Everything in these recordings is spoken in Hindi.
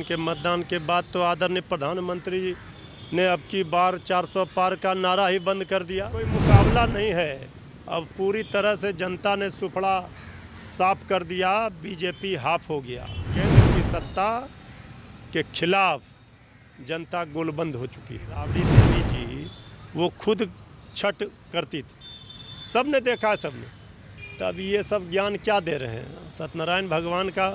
के मतदान के बाद तो आदरणीय प्रधानमंत्री जी ने अब की बार 400 पार का नारा ही बंद कर दिया। कोई मुकाबला नहीं है। अब पूरी तरह से जनता ने सुपड़ा साफ कर दिया। बीजेपी हाफ हो गया। केंद्र की सत्ता के खिलाफ जनता गोलबंद हो चुकी है। राबड़ी देवी जी वो खुद छठ करती थी, सबने देखा, सबने। तब ये सब ज्ञान क्या दे रहे हैं? सत्यनारायण भगवान का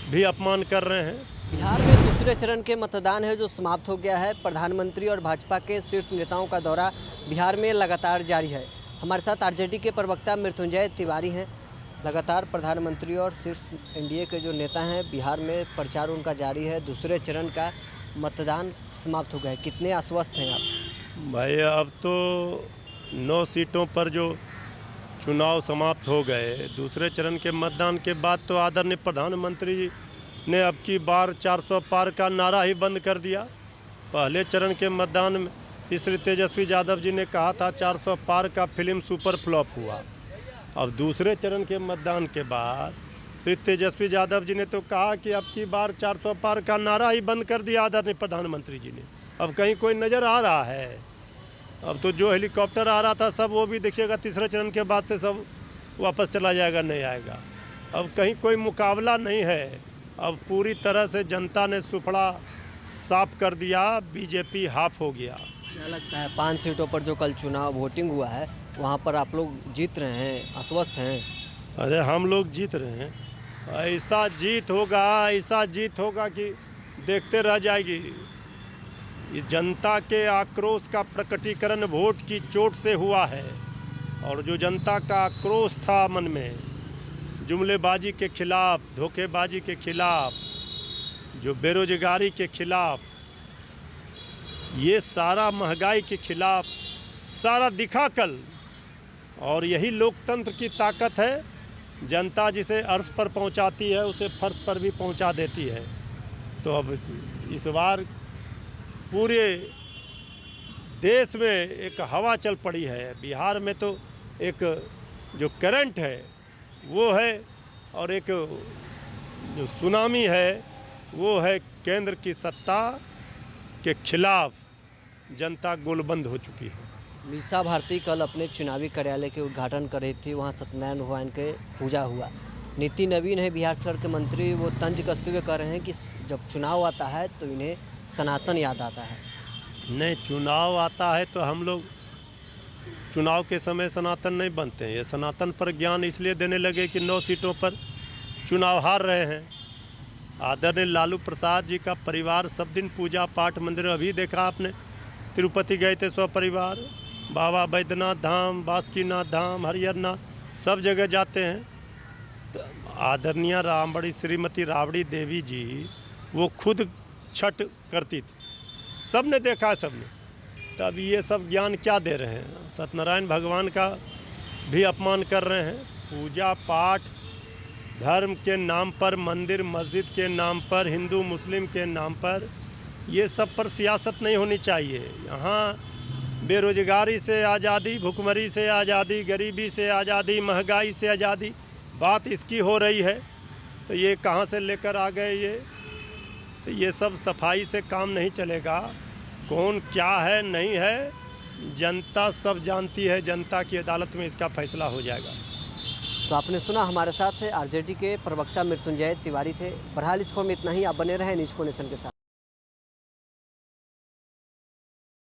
भी अपमान कर रहे हैं। बिहार में दूसरे चरण के मतदान है जो समाप्त हो गया है। प्रधानमंत्री और भाजपा के शीर्ष नेताओं का दौरा बिहार में लगातार जारी है। हमारे साथ आरजेडी के प्रवक्ता मृत्युंजय तिवारी हैं। लगातार प्रधानमंत्री और शीर्ष एनडीए के जो नेता हैं बिहार में प्रचार उनका जारी है। दूसरे चरण का मतदान समाप्त हो गया है, कितने आश्वस्त हैं आप? भाई अब तो 9 सीटों पर जो चुनाव समाप्त हो गए, दूसरे चरण के मतदान के बाद तो आदरणीय प्रधानमंत्री जी ने अब की बार 400 पार का नारा ही बंद कर दिया। पहले चरण के मतदान में श्री तेजस्वी यादव जी ने कहा था 400 पार का फिल्म सुपर फ्लॉप हुआ। अब दूसरे चरण के मतदान के बाद श्री तेजस्वी यादव जी ने तो कहा कि अब की बार 400 पार का नारा ही बंद कर दिया आदरणीय प्रधानमंत्री जी ने। अब कहीं कोई नज़र आ रहा है? अब तो जो हेलीकॉप्टर आ रहा था सब वो भी देखिएगा तीसरे चरण के बाद से सब वापस चला जाएगा, नहीं आएगा। अब कहीं कोई मुकाबला नहीं है। अब पूरी तरह से जनता ने सुपड़ा साफ कर दिया। बीजेपी हाफ हो गया। क्या लगता है 5 सीटों पर जो कल चुनाव वोटिंग हुआ है वहाँ पर आप लोग जीत रहे हैं, आश्वस्त हैं? अरे हम लोग जीत रहे हैं। ऐसा जीत होगा कि देखते रह जाएगी। ये जनता के आक्रोश का प्रकटीकरण वोट की चोट से हुआ है। और जो जनता का आक्रोश था मन में, जुमलेबाजी के खिलाफ, धोखेबाजी के खिलाफ, जो बेरोजगारी के खिलाफ, ये सारा महंगाई के खिलाफ सारा दिखा कल। और यही लोकतंत्र की ताकत है। जनता जिसे अर्श पर पहुंचाती है उसे फर्श पर भी पहुंचा देती है। तो अब इस बार पूरे देश में एक हवा चल पड़ी है। बिहार में तो एक जो करंट है वो है, और एक जो सुनामी है वो है केंद्र की सत्ता के खिलाफ जनता गोलबंद हो चुकी है। मीसा भारती कल अपने चुनावी कार्यालय के उद्घाटन कर रही थी। वहाँ सत्यनारायण भगवान के पूजा हुआ। नीति नवीन है बिहार सरकार के मंत्री, वो तंज कसते हुए कह रहे हैं कि जब चुनाव आता है तो इन्हें सनातन याद आता है। नहीं, चुनाव आता है तो हम लोग चुनाव के समय सनातन नहीं बनते हैं। ये सनातन पर ज्ञान इसलिए देने लगे कि 9 सीटों पर चुनाव हार रहे हैं। आदरणीय लालू प्रसाद जी का परिवार सब दिन पूजा पाठ मंदिर, अभी देखा आपने तिरुपति गए थे स्वपरिवार, बाबा बैद्यनाथ धाम, बासुकीनाथ धाम, हरिहरनाथ, सब जगह जाते हैं। तो आदरणीय श्रीमती राबड़ी देवी जी वो खुद छठ करती थी, सबने देखा, सबने। तब ये सब ज्ञान क्या दे रहे हैं? सत्यनारायण भगवान का भी अपमान कर रहे हैं। पूजा पाठ धर्म के नाम पर, मंदिर मस्जिद के नाम पर, हिंदू मुस्लिम के नाम पर, ये सब पर सियासत नहीं होनी चाहिए। यहाँ बेरोजगारी से आज़ादी, भुखमरी से आज़ादी, गरीबी से आज़ादी, महंगाई से आज़ादी, बात इसकी हो रही है। तो ये कहाँ से लेकर आ गए ये? तो ये सब सफाई से काम नहीं चलेगा। कौन क्या है नहीं है जनता सब जानती है। जनता की अदालत में इसका फैसला हो जाएगा। तो आपने सुना, हमारे साथ आरजेडी के प्रवक्ता मृत्युंजय तिवारी थे। बहरहाल इस खबर में इतना ही। आप बने रहें न्यूज़ नेशन के साथ।